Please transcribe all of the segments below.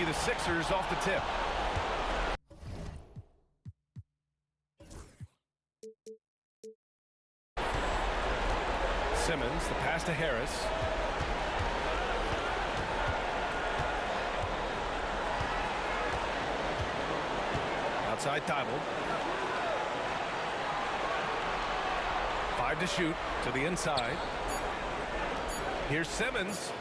be the Sixers off the tip. Simmons, the pass to Harris. Outside Thibault. 5 to shoot to the inside. Here's Simmons,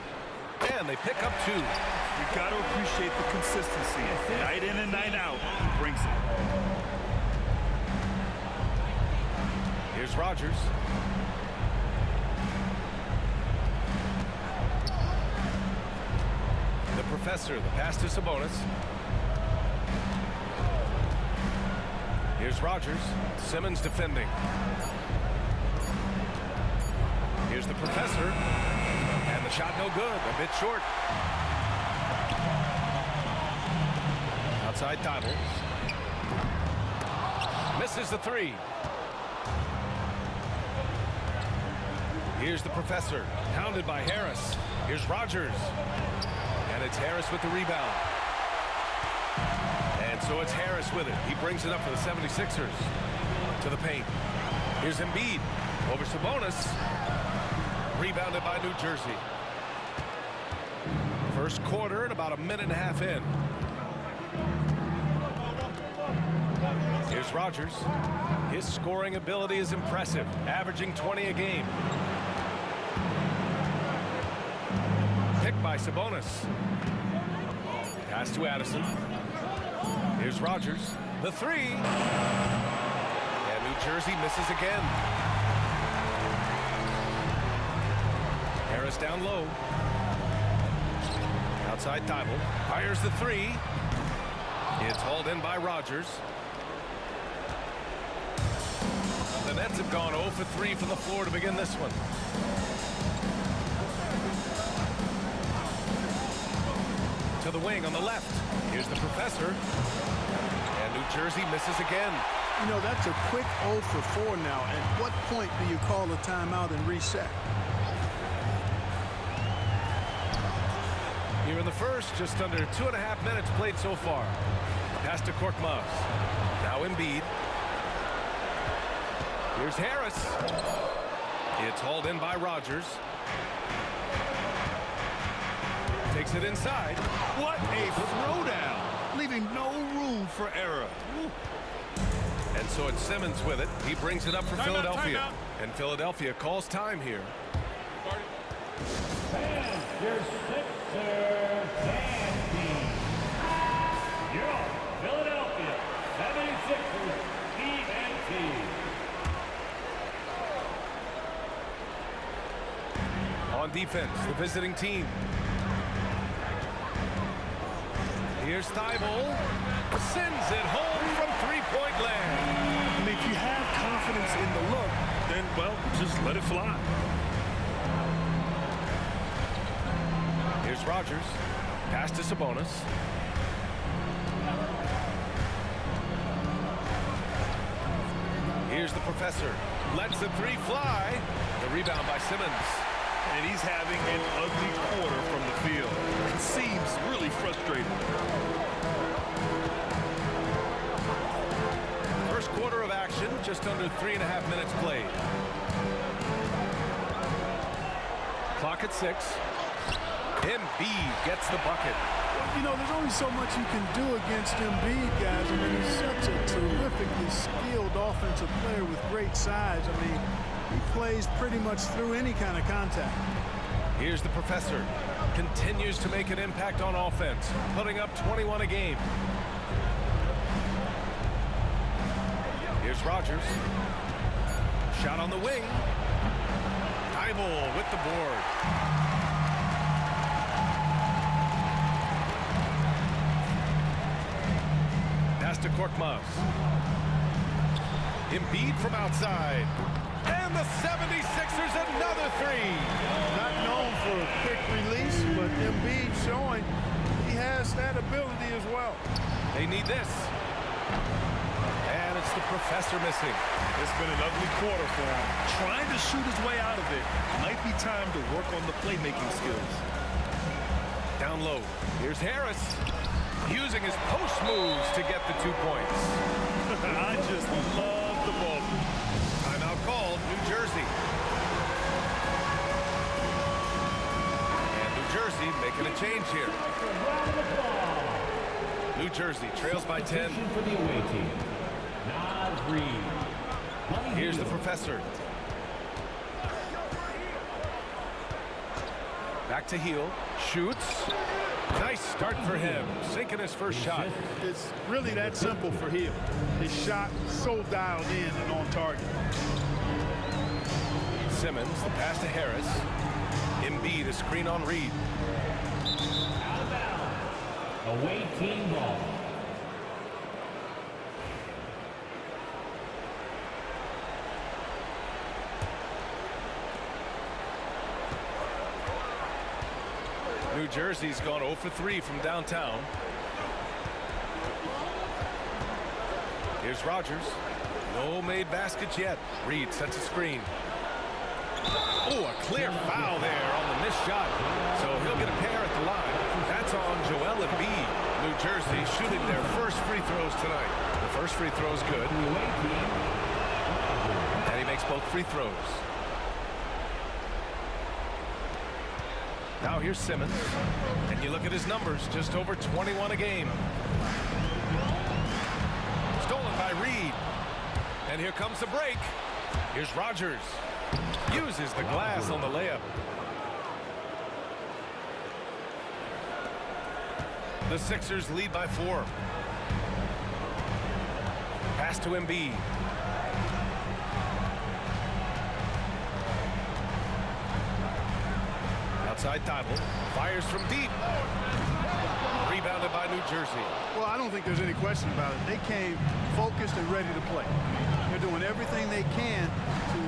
and they pick up 2. You got to appreciate the consistency. Night in and night out, he brings it. Here's Rogers. The Professor, the pass to Sabonis. Here's Rogers. Simmons defending. Here's the Professor. And the shot no good. A bit short. Outside Thibault. Misses the 3. Here's the Professor. Pounded by Harris. Here's Rogers. And it's Harris with the rebound. And so it's Harris with it. He brings it up for the 76ers. To the paint. Here's Embiid. Over Sabonis. Rebounded by New Jersey. First quarter and about a minute and a half in. Here's Rogers. His scoring ability is impressive, averaging 20 a game. Picked by Sabonis. Pass to Addison. Here's Rogers. The 3. And New Jersey misses again. Harris down low. Outside Thibault. Fires the 3. It's hauled in by Rogers. The Nets have gone 0 for 3 from the floor to begin this one. To the wing on the left. Here's the Professor. And New Jersey misses again. You know, that's a quick 0 for 4 now. At what point do you call a timeout and reset? Here in the first, just under 2.5 minutes played so far. Pass to Korkmaz. Now Embiid. Here's Harris. It's hauled in by Rogers. Takes it inside. What a throwdown, leaving no room for error. And so it's Simmons with it. He brings it up for Philadelphia. Timeout. And Philadelphia calls time here. And your Sixers and team. Your Philadelphia 76ers ENT. On defense, the visiting team. Here's Thibault. Sends it home from three-point land. And if you have confidence in the look, then, well, just let it fly. Here's Rogers. Pass to Sabonis. Here's the Professor. Lets the 3 fly. The rebound by Simmons. And he's having an ugly quarter from the field. It seems really frustrating. First quarter of action, just under 3.5 minutes played. Clock at 6. Embiid gets the bucket. You know, there's only so much you can do against Embiid, guys. I mean, he's such a terrifically skilled offensive player with great size. I mean, he plays pretty much through any kind of contact. Here's the Professor. Continues to make an impact on offense, putting up 21 a game. Here's Rogers. Shot on the wing. Thibault with the board. Pass to Korkmaz. Embiid from outside. And the 76ers another 3. Not known for a quick release, but Embiid showing he has that ability as well. They need this. And it's the Professor missing. It's been an ugly quarter for him. Trying to shoot his way out of it. Might be time to work on the playmaking skills. Down low. Here's Harris. using his post moves to get the 2 points. I just love the ball. Timeout called, New Jersey. And New Jersey making a change here. New Jersey trails by 10. For the away team. Naz Reid. Here's the professor. Back to heel. Shoots. Nice start for him. Sinking his first shot. It's really that simple for Hill. His shot so dialed in and on target. Simmons, the pass to Harris. Embiid, a screen on Reed. Out of bounds. Away team ball. New Jersey's gone 0 for 3 from downtown. Here's Rogers. No made baskets yet. Reed sets a screen. Oh, a clear foul there on the missed shot. So he'll get a pair at the line. That's on Joel Embiid. New Jersey shooting their first free throws tonight. The first free throw is good. And he makes both free throws. Now here's Simmons. And you look at his numbers, just over 21 a game. Stolen by Reed. And here comes the break. Here's Rogers. Uses the glass on the layup. The Sixers lead by 4. Pass to Embiid. Outside Thibault. Fires from deep. Rebounded by New Jersey. Well, I don't think there's any question about it. They came focused and ready to play. They're doing everything they can to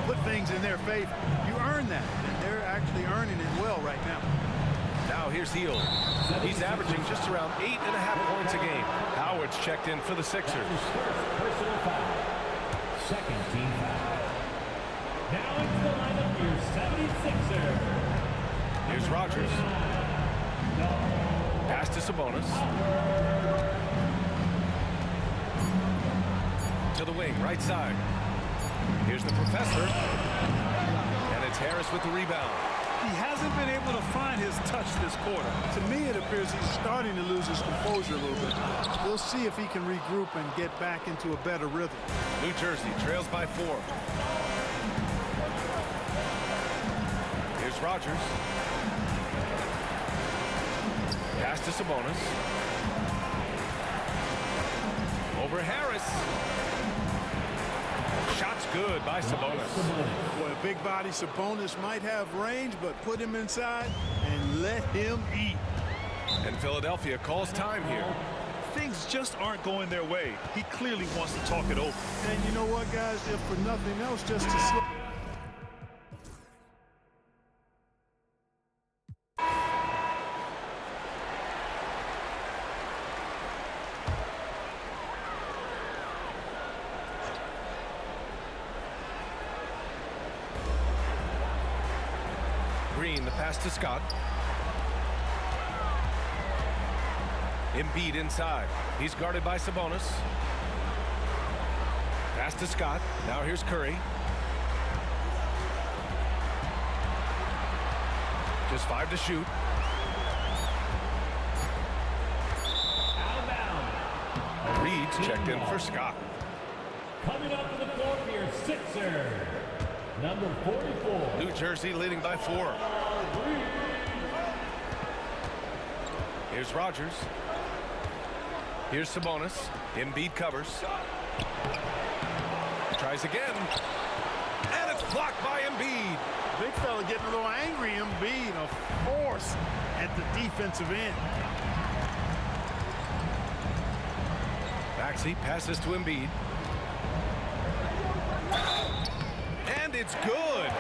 put things in their favor. You earn that, and they're actually earning it well right now. Now here's Hield. He's averaging just around 8.5 points a game. Howard's checked in for the Sixers. Personal foul. Second team foul. Now into the lineup for your 76ers. Here's Rogers. Pass to Sabonis. To the wing, right side. Here's the professor. And it's Harris with the rebound. He hasn't been able to find his touch this quarter. To me, it appears he's starting to lose his composure a little bit. We'll see if he can regroup and get back into a better rhythm. New Jersey trails by 4. Here's Rogers. Pass to Sabonis. Over Harris. Shot's good by Sabonis. Boy, a big body Sabonis might have range, but put him inside and let him eat. And Philadelphia calls time here. Things just aren't going their way. He clearly wants to talk it over. And you know what, guys? If for nothing else, just to slip. Green, the pass to Scott. Embiid inside. He's guarded by Sabonis. Pass to Scott. Now here's Curry. Just 5 to shoot. Out of bounds. Reed's checked in for Scott. Coming up to the floor for your Sixers. Number 44. New Jersey leading by 4. Here's Rogers. Here's Sabonis. Embiid covers. Tries again. And it's blocked by Embiid. Big fella getting a little angry. Embiid, a force at the defensive end. Maxey passes to Embiid. And it's good.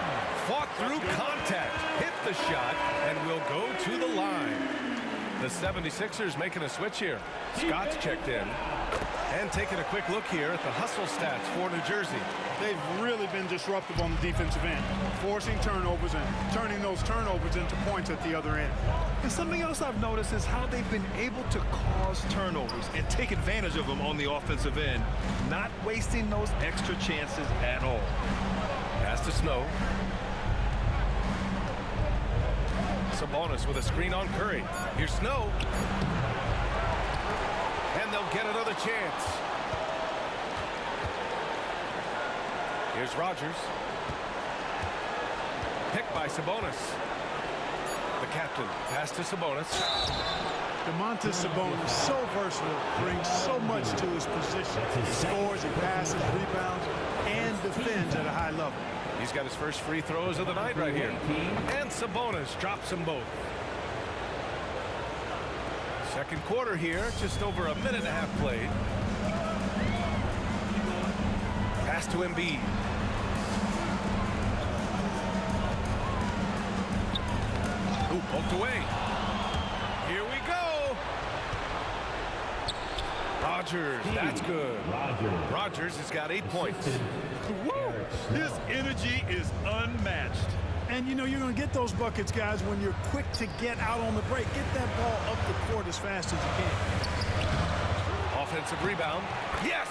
Fought through contact. Hit the shot and will go to the line. The 76ers making a switch here. Scott's checked in. And taking a quick look here at the hustle stats for New Jersey. They've really been disruptive on the defensive end, forcing turnovers and turning those turnovers into points at the other end. And something else I've noticed is how they've been able to cause turnovers and take advantage of them on the offensive end, not wasting those extra chances at all. Pass to Snow. Sabonis with a screen on Curry. Here's Snow. And they'll get another chance. Here's Rogers. Picked by Sabonis. The captain. Pass to Sabonis. Domantas Sabonis, so versatile, brings so much to his position. He scores, he passes, rebounds, and defends at a high level. He's got his first free throws of the night right here. And Sabonis drops them both. Second quarter here, just over a minute and a half played. Pass to Embiid. Ooh, poked away. Here we go. Rogers, that's good. Rogers has got 8 points. Woo! His energy is unmatched. And, you know, you're going to get those buckets, guys, when you're quick to get out on the break. Get that ball up the court as fast as you can. Offensive rebound. Yes!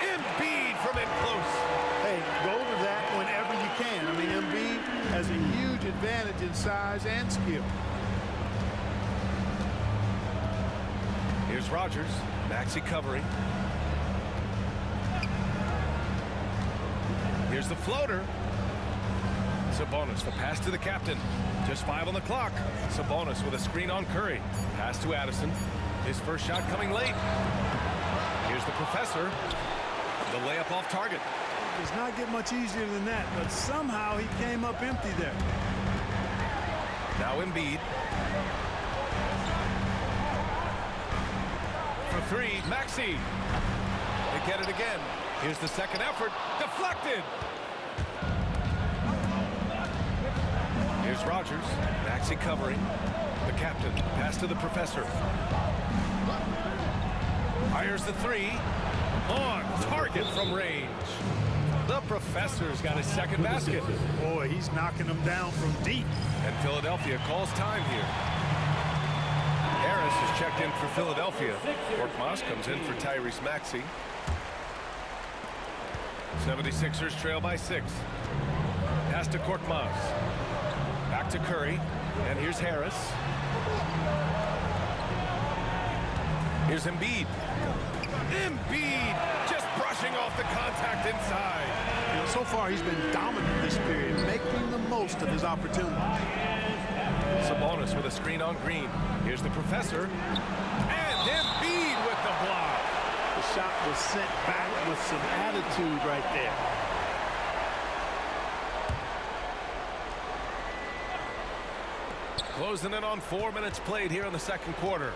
Embiid from in close. Hey, go to that whenever you can. I mean, Embiid has a huge advantage in size and skill. Here's Rogers. Maxey covering. Here's the floater. Sabonis, the pass to the captain. Just 5 on the clock. Sabonis with a screen on Curry. Pass to Addison. His first shot coming late. Here's the professor. The layup off target. It does not get much easier than that, but somehow he came up empty there. Now Embiid. For 3, Maxey. They get it again. Here's the second effort. Deflected. Here's Rogers. Maxey covering. The captain. Pass to the professor. Fires the 3. On target from range. The professor's got his second basket. Boy, he's knocking them down from deep. And Philadelphia calls time here. Harris is checked in for Philadelphia. Korkmaz comes in for Tyrese Maxey. 76ers trail by 6. Pass to Korkmaz. Back to Curry. And here's Harris. Here's Embiid. Embiid just brushing off the contact inside. You know, so far he's been dominant this period, making the most of his opportunity. Sabonis with a screen on Green. Here's the professor. And Embiid with the block. The shot was sent back with some attitude right there. Closing in on 4 minutes played here in the second quarter.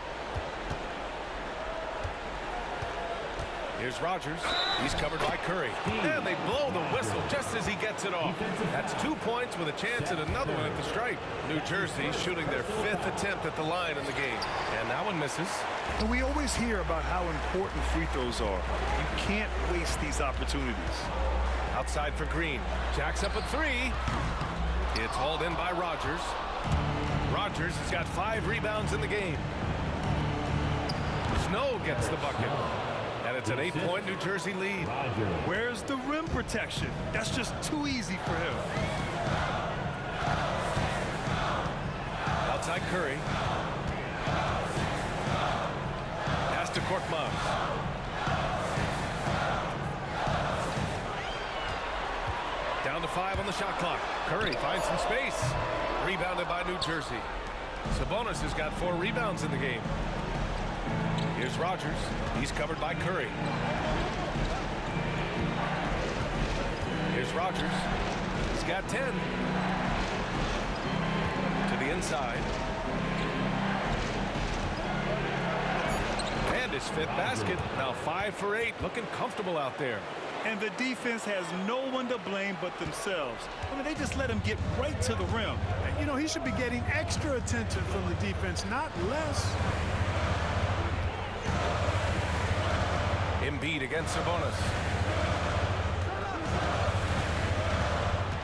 Here's Rogers. He's covered by Curry. And they blow the whistle just as he gets it off. That's 2 points with a chance at another one at the stripe. New Jersey shooting their 5th attempt at the line in the game. And that one misses. And we always hear about how important free throws are. You can't waste these opportunities. Outside for Green. Jacks up a 3. It's hauled in by Rogers. Rogers has got 5 rebounds in the game. Snow gets the bucket. And it's an 8-point New Jersey lead. Where's the rim protection? That's just too easy for him. Outside Curry. Pass to Korkmaz. Down to 5 on the shot clock. Curry finds some space. Rebounded by New Jersey. Sabonis has got 4 rebounds in the game. Here's Rogers. He's covered by Curry. Here's Rogers. He's got 10. To the inside. And his 5th basket. Now 5 for 8. Looking comfortable out there. And the defense has no one to blame but themselves. I mean, they just let him get right to the rim. You know, he should be getting extra attention from the defense, not less. Embiid against Sabonis.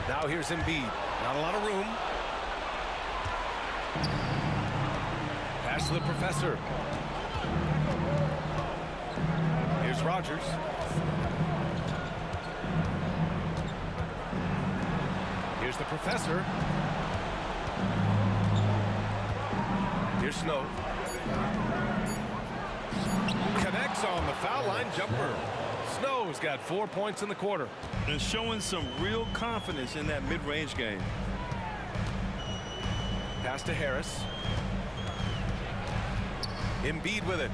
Now here's Embiid. Not a lot of room. Pass to the professor. Here's Rogers. Here's the professor. Here's Snow. Connects on the foul line jumper. Snow's got 4 points in the quarter. And showing some real confidence in that mid-range game. Pass to Harris. Embiid with it.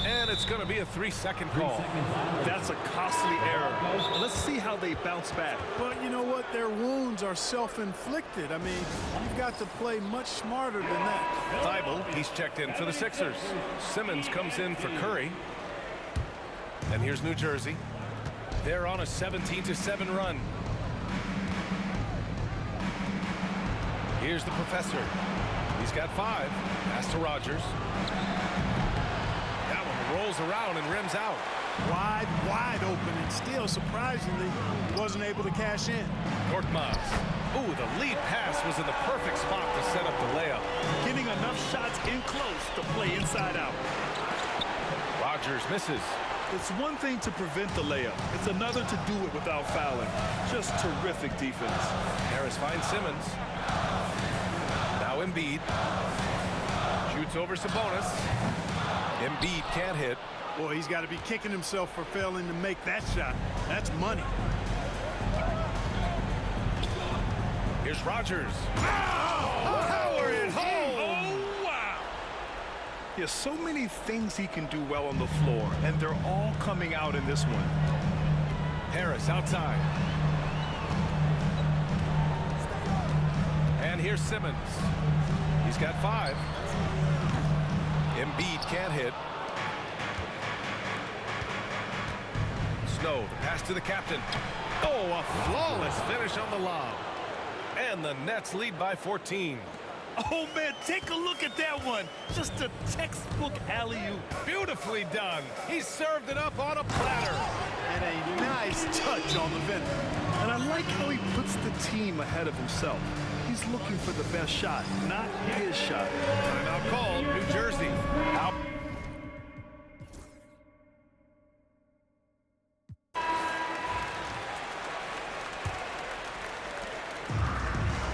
And it's going to be a 3-second call. That's a costly error. Let's see how they bounce back. But you know what? Their wounds are self-inflicted. I mean, you've got to play much smarter than that. Thibault, he's checked in for the Sixers. Simmons comes in for Curry. And here's New Jersey. They're on a 17-7 run. Here's the professor. He's got 5. Pass to Rogers. That one rolls around and rims out. Wide open, and still, surprisingly, wasn't able to cash in. Korkmaz. Ooh, the lead pass was in the perfect spot to set up the layup. Getting enough shots in close to play inside out. Rogers misses. It's one thing to prevent the layup. It's another to do it without fouling. Just terrific defense. Harris finds Simmons. Now Embiid. Shoots over Sabonis. Embiid can't hit. Boy, he's got to be kicking himself for failing to make that shot. That's money. Here's Rogers. Power it home. Oh, wow. He has so many things he can do well on the floor, and they're all coming out in this one. Harris outside. And here's Simmons. He's got 5. Embiid can't hit. Snow, the pass to the captain. Oh, a flawless finish on the lob. And the Nets lead by 14. Oh, man, take a look at that one. Just a textbook alley-oop. Beautifully done. He served it up on a platter. And a nice touch on the vendor. And I like how he puts the team ahead of himself. He's looking for the best shot, not his shot. Timeout called, New Jersey. Out.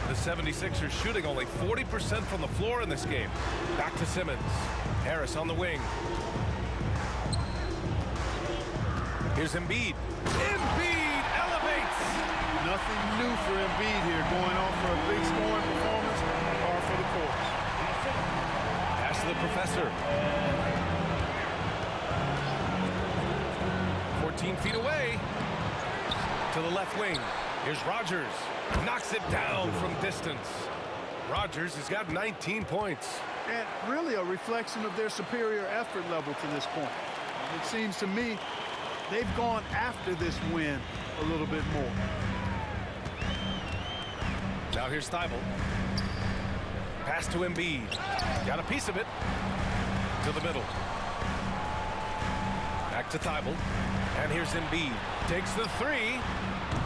The 76ers shooting only 40% from the floor in this game. Back to Simmons. Harris on the wing. Here's Embiid. Embiid elevates. Nothing new for Embiid here, going on for a big scoring performance, par for the course. Pass to the professor. 14 feet away. To the left wing. Here's Rogers. Knocks it down from distance. Rogers has got 19 points. And really a reflection of their superior effort level to this point. It seems to me they've gone after this win a little bit more. Now here's Thibault. Pass to Embiid. Got a piece of it. To the middle. Back to Thibault. And here's Embiid. Takes the 3.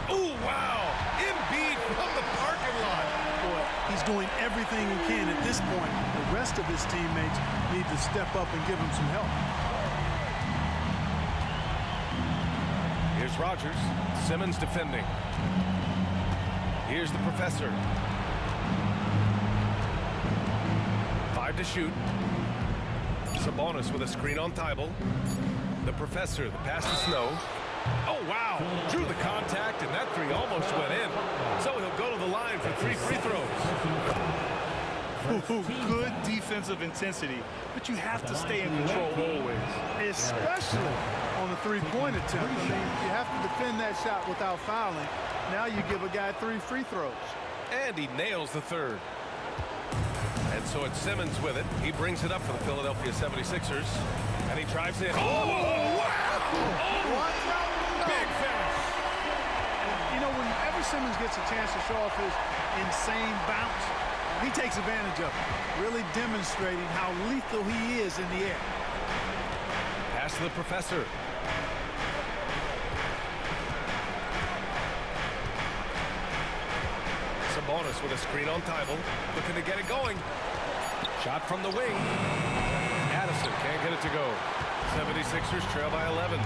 Ooh, wow. Embiid from the parking lot. Boy, he's doing everything he can at this point. The rest of his teammates need to step up and give him some help. Here's Rogers. Simmons defending. Here's the professor. 5 to shoot. Sabonis with a screen on Thibault. The professor, the pass to Snow. Oh, wow. Drew the contact, and that 3 almost went in. So he'll go to the line for 3 free throws. Good defensive intensity, but you have to stay in control always. Especially on the three-point attempt. I mean, you have to defend that shot without fouling. Now you give a guy 3 free throws. And he nails the 3rd. And so it's Simmons with it. He brings it up for the Philadelphia 76ers. And he drives in. Oh, wow! Oh, big finish. You know, whenever Simmons gets a chance to show off his insane bounce, He takes advantage of it, really demonstrating how lethal he is in the air. Pass to the professor. Sabonis with a screen on Tybal, looking to get it going. Shot from the wing. Addison can't get it to go. 76ers trail by 11.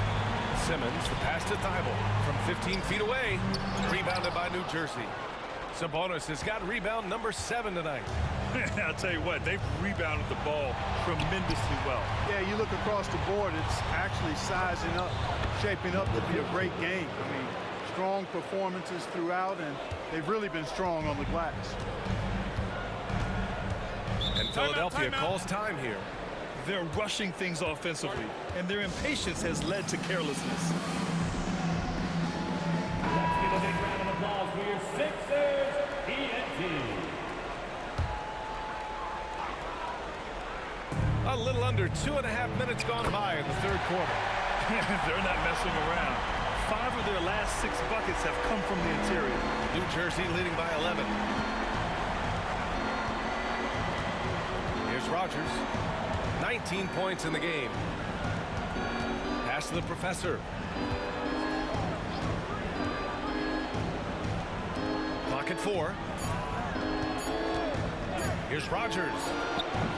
Simmons, the pass to Tybal from 15 feet away. Rebounded by New Jersey. Sabonis has got rebound number 7 tonight. I'll tell you what, they've rebounded the ball tremendously well. Yeah, you look across the board, it's actually sizing up, shaping up to be a great game. I mean, strong performances throughout, and they've really been strong on the glass. And Philadelphia calls time here. They're rushing things offensively, and their impatience has led to carelessness. Let's give a big round of applause for your Sixers, ENT. A little under 2.5 minutes gone by in the third quarter. They're not messing around. 5 of their last 6 buckets have come from the interior. New Jersey leading by 11. Here's Rogers. 19 points in the game. Pass to the professor. Clock at 4. Here's Rogers.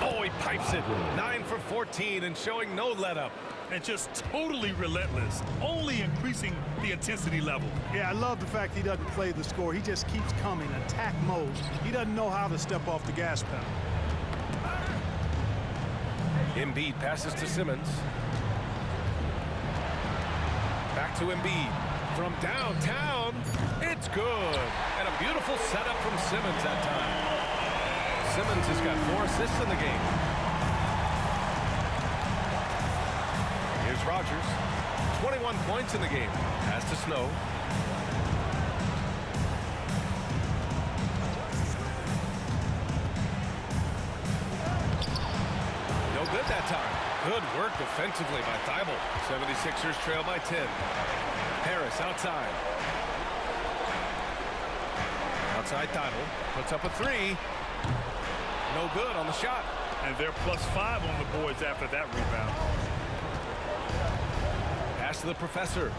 Oh, he pipes it. 9 for 14 and showing no let-up. And just totally relentless, only increasing the intensity level. Yeah, I love the fact he doesn't play the score. He just keeps coming, attack mode. He doesn't know how to step off the gas pedal. Embiid passes to Simmons. Back to Embiid. From downtown, it's good. And a beautiful setup from Simmons that time. Simmons has got 4 assists in the game. Here's Rogers. 21 points in the game. Pass to Snow. No good that time. Good work defensively by Tybal. 76ers trail by 10. Harris outside. Outside Tybal. Puts up a 3. No good on the shot. And they're +5 on the boards after that rebound. Pass to the professor.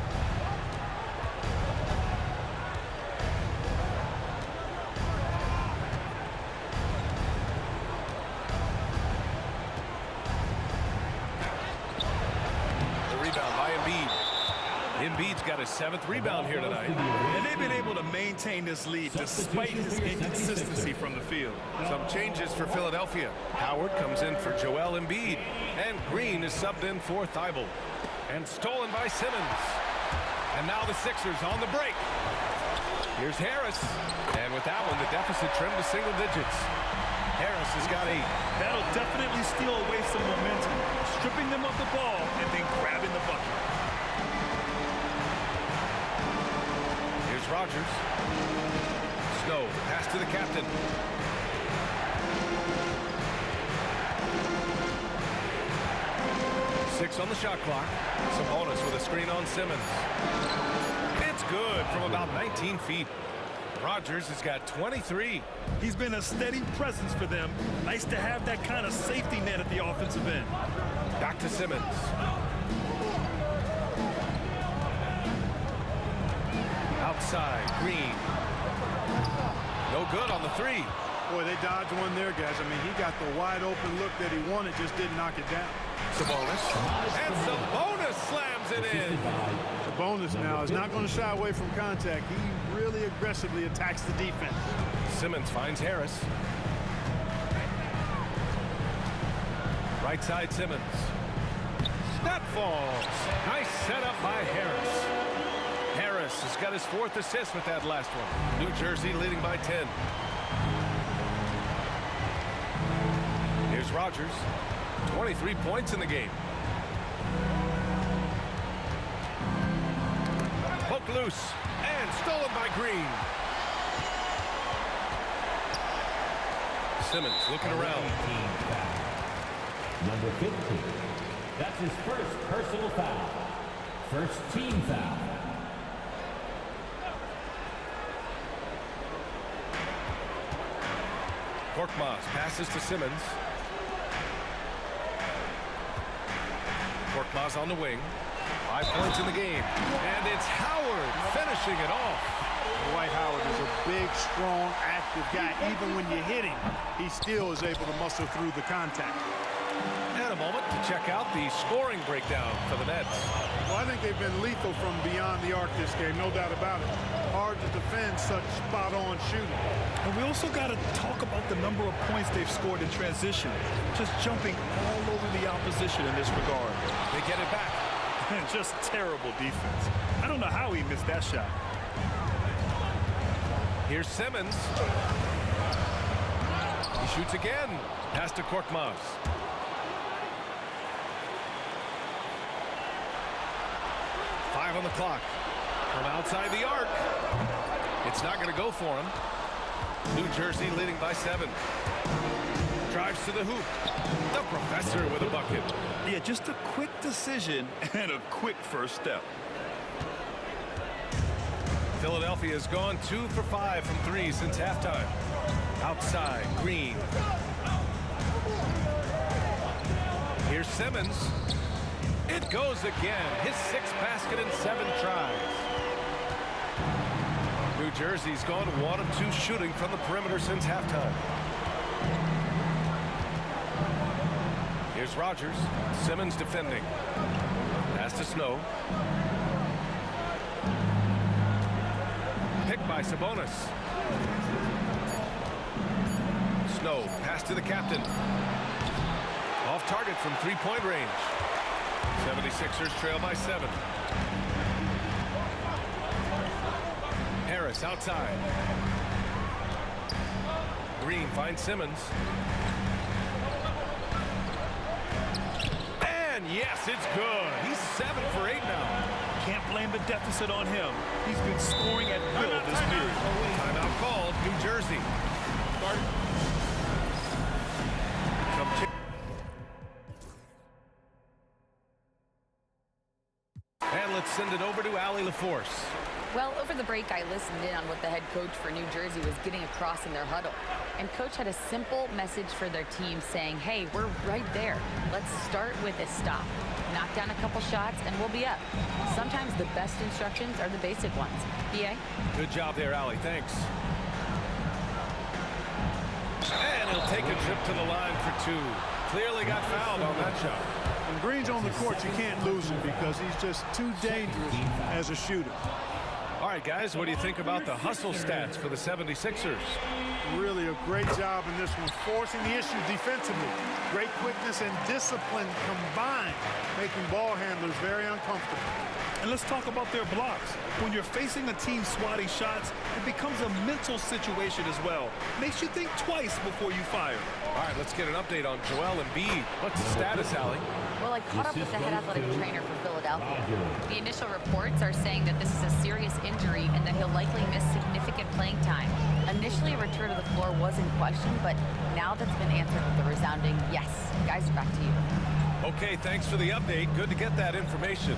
The rebound by Embiid. Embiid's got his 7th rebound here tonight. And they've been able to maintain this lead despite his inconsistency from the field. Some changes for Philadelphia. Howard comes in for Joel Embiid. And Green is subbed in for Tybal. And stolen by Simmons. And now the Sixers on the break. Here's Harris. And with that one, the deficit trimmed to single digits. Harris has got 8. That'll definitely steal away some momentum, stripping them of the ball and then grabbing the bucket. Here's Rogers. Snow, pass to the captain. Six on the shot clock. Sabonis with a screen on Simmons. It's good from about 19 feet. Rogers has got 23. He's been a steady presence for them. Nice to have that kind of safety net at the offensive end. Back to Simmons. Outside, Green. No good on the 3. Boy, they dodged one there, guys. I mean, he got the wide open look that he wanted, just didn't knock it down. Sabonis. And Sabonis slams it in. Sabonis now is not going to shy away from contact. He really aggressively attacks the defense. Simmons finds Harris. Right side Simmons. That falls. Nice setup by Harris. Harris has got his 4th assist with that last one. New Jersey leading by 10. Here's Rogers. 23 points in the game. Poked loose and stolen by Green. Simmons looking around. Number 15. That's his first personal foul. First team foul. Korkmaz passes to Simmons. Korkmaz on the wing. 5 points in the game. And it's Howard finishing it off. Dwight Howard is a big, strong, active guy. Even when you hit him, he still is able to muscle through the contact. And a moment to check out the scoring breakdown for the Nets. Well, I think they've been lethal from beyond the arc this game, no doubt about it. Hard to defend such spot-on shooting. And we also got to talk about the number of points they've scored in transition. Just jumping all over the opposition in this regard. They get it back. And just terrible defense. I don't know how he missed that shot. Here's Simmons. He shoots again. Pass to Korkmaz. Five on the clock. From outside the arc. It's not going to go for him. New Jersey leading by 7. Drives to the hoop. The professor with a bucket. Yeah, just a quick decision and a quick first step. Philadelphia has gone 2 for 5 from 3 since halftime. Outside, Green. Here's Simmons. It goes again. His 6th basket in 7 tries. New Jersey's gone 1 of 2 shooting from the perimeter since halftime. Here's Rogers. Simmons defending. Pass to Snow. Picked by Sabonis. Snow, pass to the captain. Off target from 3-point range. 76ers trail by 7. Harris outside. Green finds Simmons. And yes, it's good. He's 7 for 8 now. Can't blame the deficit on him. He's been scoring at will this period. Timeout called, New Jersey. And let's send it over to Allie LaForce. Well, over the break, I listened in on what the head coach for New Jersey was getting across in their huddle. And coach had a simple message for their team saying, hey, we're right there. Let's start with a stop. Knock down a couple shots, and we'll be up. Sometimes the best instructions are the basic ones. B.A.? Good job there, Allie. Thanks. And he'll take a trip to the line for 2. Clearly got fouled on that shot. When Green's on the court, you can't lose him because he's just too dangerous as a shooter. All right, guys, what do you think about the hustle stats for the 76ers? Really a great job in this one, forcing the issue defensively. Great quickness and discipline combined, making ball handlers very uncomfortable. And let's talk about their blocks. When you're facing a team swatting shots, it becomes a mental situation as well. Makes you think twice before you fire. All right, let's get an update on Joel Embiid. What's the status, Allie? Well, I caught up with the head athletic trainer for Philadelphia. The initial reports are saying that this is a serious injury and that he'll likely miss significant playing time. Initially, a return to the floor was in question, but now that's been answered with a resounding yes. Guys, back to you. Okay, thanks for the update. Good to get that information.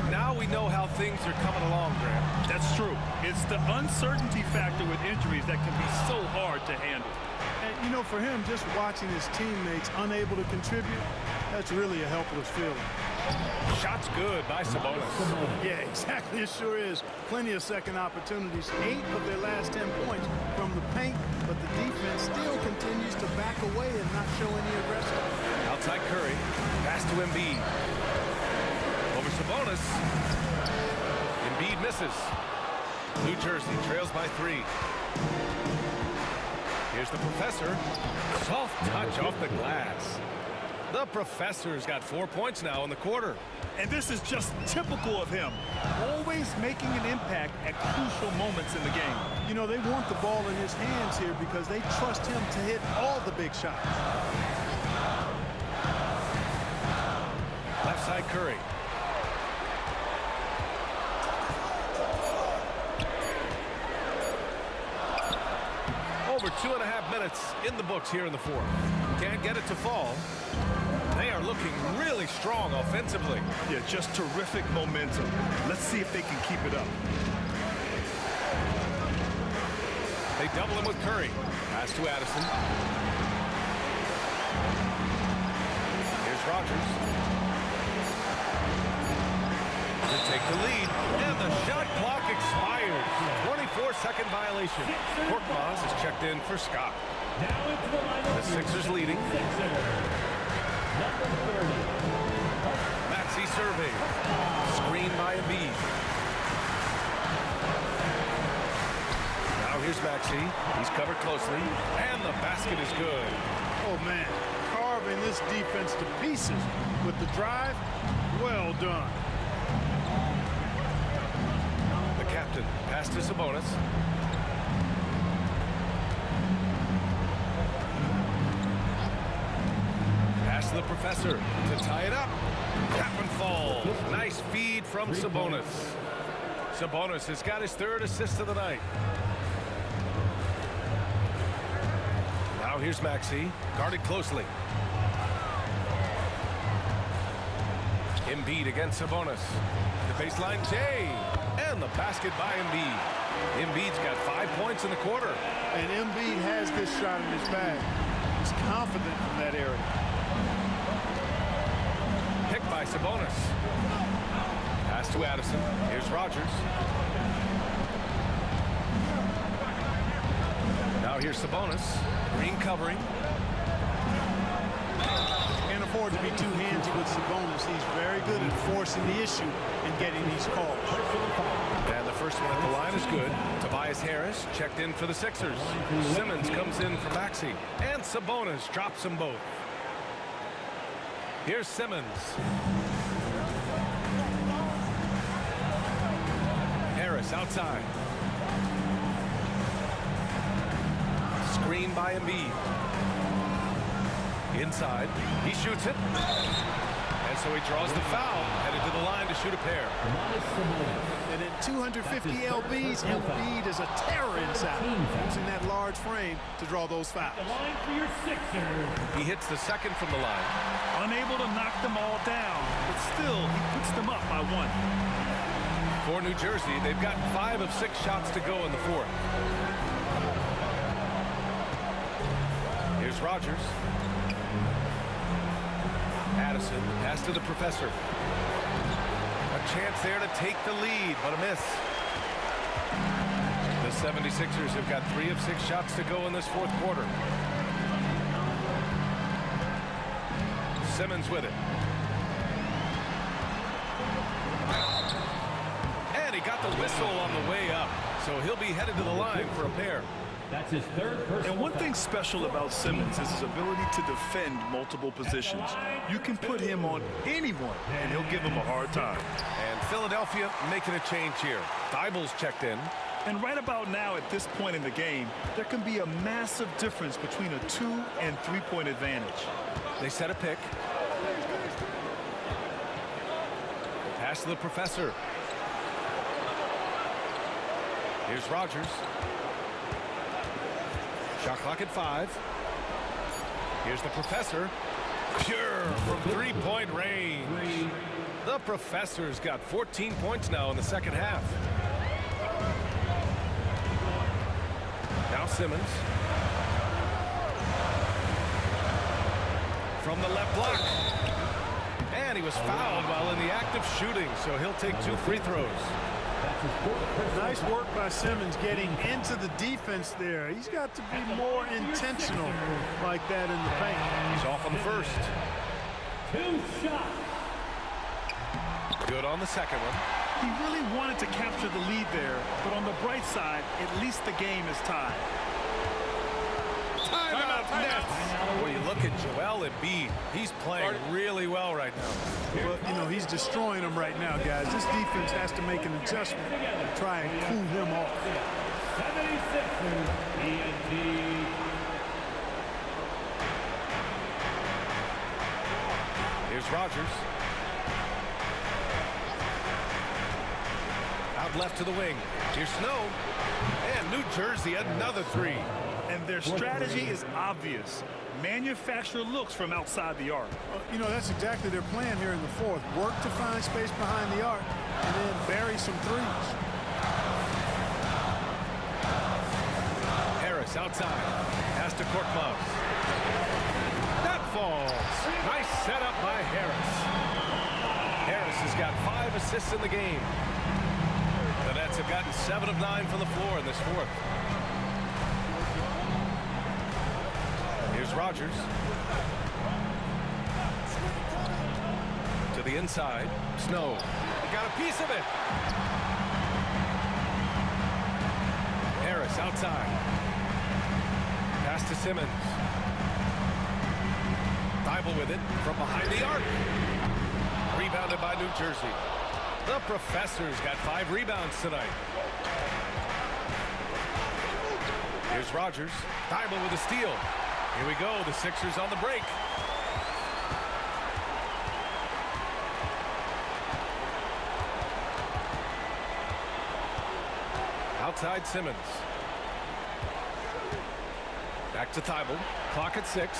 Now we know how things are coming along, Graham. That's true. It's the uncertainty factor with injuries that can be so hard to handle. And, you know, for him, just watching his teammates unable to contribute, that's really a helpless feeling. Shot's good by Sabonis. Yeah, exactly. It sure is. Plenty of second opportunities. 8 of their last 10 points from the paint, but the defense still continues to back away and not show any aggression. Outside Curry. Pass to Embiid. Over Sabonis. Embiid misses. New Jersey trails by 3. Here's the professor. Soft touch off the glass. The professor's got 4 points now in the quarter. And this is just typical of him. Always making an impact at crucial moments in the game. You know, they want the ball in his hands here because they trust him to hit all the big shots. Left side Curry. Over 2.5 minutes in the books here in the fourth. Can't get it to fall. They are looking really strong offensively. Yeah, just terrific momentum. Let's see if they can keep it up. They double him with Curry. Pass to Addison. Here's Rogers. To take the lead, and the shot clock expires. 24-second violation. Korkmaz is checked in for Scott. The Sixers leading. Maxey survey. Screen by Embiid. Now here's Maxey. He's covered closely, and the basket is good. Oh, man, carving this defense to pieces with the drive. Well done. The captain, pass to Sabonis. Pass to the professor to tie it up. Tap and fall. Nice feed from Sabonis. Sabonis has got his third assist of the night. Now here's Maxey, guarded closely. Embiid against Sabonis. The baseline Jay. And the basket by Embiid. Embiid's got 5 points in the quarter. And Embiid has this shot in his bag. He's confident in that area. Picked by Sabonis. Pass to Addison. Here's Rogers. Now here's Sabonis. Green covering. Can't afford to be too handsy with Sabonis. He's very good at forcing the issue and getting these calls. And the first one at the line is good. Tobias Harris checked in for the Sixers. Simmons comes in for Maxey. And Sabonis drops them both. Here's Simmons. Harris outside. Screen by Embiid. Inside. He shoots it. And so he draws the foul. Headed to the line to shoot a pair. And at 250 lbs, Embiid is a terror inside, using that large frame to draw those fouls. Line for your Sixers. He hits the second from the line. Unable to knock them all down, but still, he puts them up by one. For New Jersey, they've got 5 of 6 shots to go in the fourth. Here's Rogers. Addison, pass to the professor. A chance there to take the lead, but a miss. The 76ers have got 3 of 6 shots to go in this fourth quarter. Simmons with it. And he got the whistle on the way up, so he'll be headed to the line for a pair. That's his third personal And one thing foul. special about Simmons is his ability to defend multiple positions. You can put him on anyone, and he'll give him a hard time. And Philadelphia making a change here. Thibault's checked in. And right about now, at this point in the game, there can be a massive difference between a 2- and 3-point advantage. They set a pick. Pass to the professor. Here's Rogers. Shot clock at 5. Here's the professor. Pure from 3-point range. The professor's got 14 points now in the second half. Now Simmons. From the left block. And he was fouled while in the act of shooting, so he'll take 2 free throws. Nice work by Simmons getting into the defense there. He's got to be more intentional like that in the paint. He's off on the first. 2 shots. Good on the second one. He really wanted to capture the lead there, but on the bright side, at least the game is tied. Timeout Nets. When you look at Joel Embiid, he's playing really well right now. Well, you know, he's destroying them right now, guys. This defense has to make an adjustment and try and cool him off. 76ers, TNT. Here's Rogers. Out left to the wing. Here's Snow. And New Jersey, another 3. And their strategy is obvious. Manufacture looks from outside the arc. You know, that's exactly their plan here in the fourth. Work to find space behind the arc and then bury some threes. outside. Pass to Korkmaz. That falls. Nice setup by Harris. Harris has got 5 assists in the game. The Nets have gotten 7 of 9 from the floor in this fourth. Here's Rogers. To the inside. Snow. Got a piece of it. Harris outside. Pass to Simmons. Thibault with it from behind the arc. Rebounded by New Jersey. The Professor's got 5 rebounds tonight. Here's Rogers. Thibault with a steal. Here we go. The Sixers on the break. Outside Simmons. Back to Thibault. Clock at 6.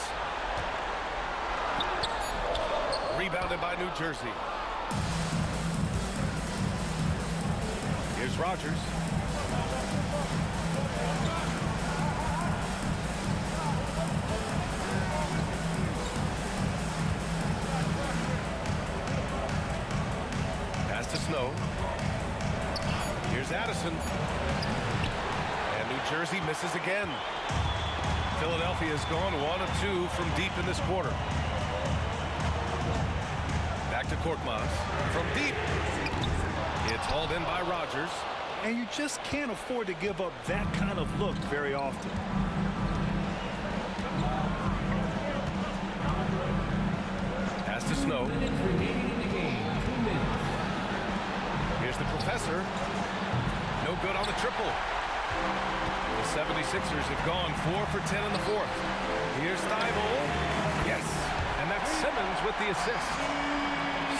Rebounded by New Jersey. Here's Rogers. Pass to Snow. Here's Addison. And New Jersey misses again. Philadelphia has gone 1 of 2 from deep in this quarter. Back to Korkmaz. From deep. It's hauled in by Rogers. And you just can't afford to give up that kind of look very often. Pass to Snow. Here's the Professor. No good on the triple. The 76ers have gone 4 for 10 in the fourth. Here's Thibault. Yes. And that's Simmons with the assist.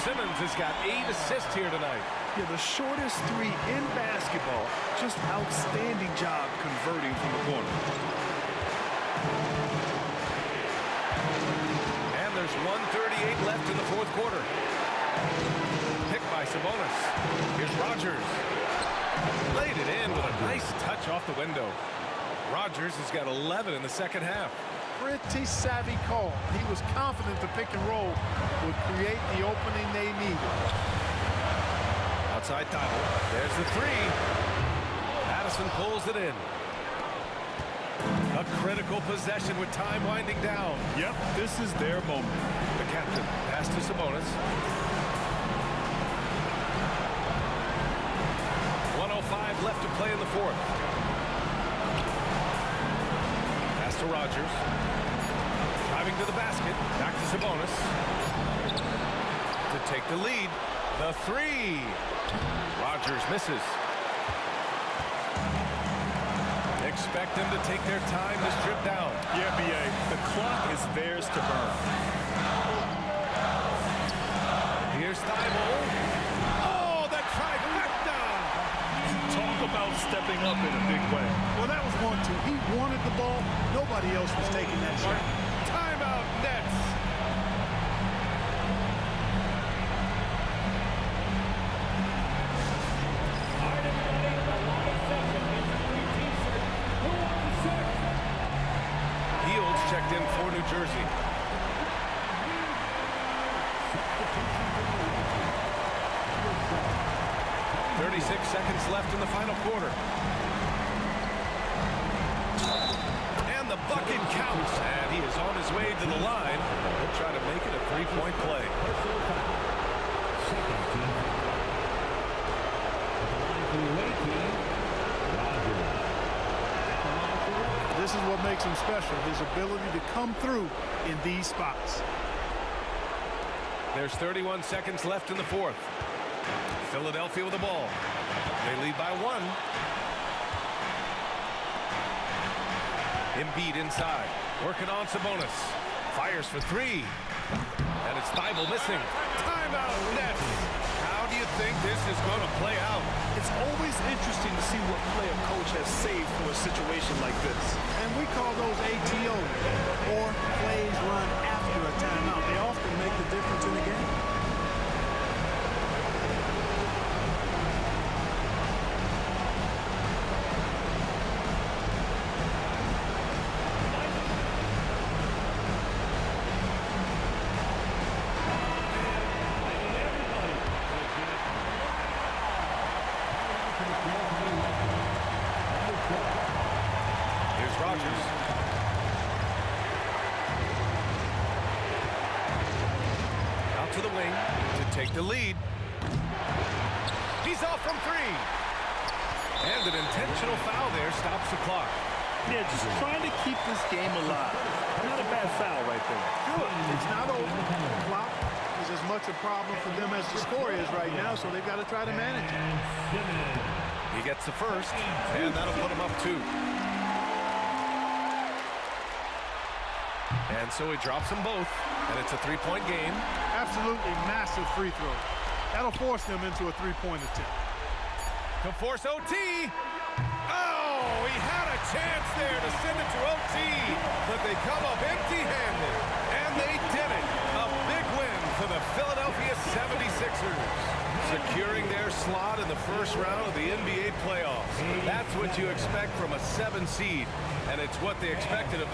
Simmons has got 8 assists here tonight. Yeah, the shortest 3 in basketball. Just outstanding job converting from the corner. And there's 1:38 left in the fourth quarter. Picked by Sabonis. Here's Rogers. Laid it in with a nice touch off the window. Rogers has got 11 in the second half. Pretty savvy call. He was confident the pick and roll would create the opening they needed. Outside Thibault. There's the 3. Addison pulls it in. A critical possession with time winding down. Yep, this is their moment. The captain pass to Sabonis. 1:05 left to play in the fourth. Pass to Rogers. Driving to the basket. Back to Sabonis. To take the lead. The 3. Rogers misses. Expect them to take their time to strip down. Yeah, B.A., the clock is theirs to burn. Here's Thibault. Oh, the trifecta! Talk about stepping up in a big way. Well, that was 1-2. He wanted the ball. Nobody else was taking that shot. Timeout Nets. Fields checked in for New Jersey. .36 seconds left in the final quarter. And the bucket counts. And he is on his way to the line. He'll try to make it a 3-point play. This is what makes him special, his ability to come through in these spots. There's 31 seconds left in the fourth. Philadelphia with the ball. They lead by 1. Embiid inside. Working on Sabonis. Fires for 3. And it's Thibault missing. Timeout Nets. How do you think this is going to play out? It's always interesting to see what play a coach has saved for a situation like this. And we call those ATOs, or plays run after a timeout. They often make the difference in the game. Here's Rodgers. Out to the wing to take the lead. He's off from three. And an intentional foul there stops the clock. Yeah, just trying to keep this game alive. Not a bad foul right there. Good. It's not over. The clock is as much a problem for them as the score is right now, so they've got to try to manage it. He gets the first, and that'll put him up 2. And so he drops them both, and it's a 3-point game. Absolutely massive free throw. That'll force them into a 3-point attempt. To force OT. Oh, he had a chance there to send it to OT, but they come up empty-handed, and they did it. A big win for the Philadelphia 76ers, securing their slot in the first round of the NBA playoffs. That's what you expect from a 7 seed, and it's what they expected of the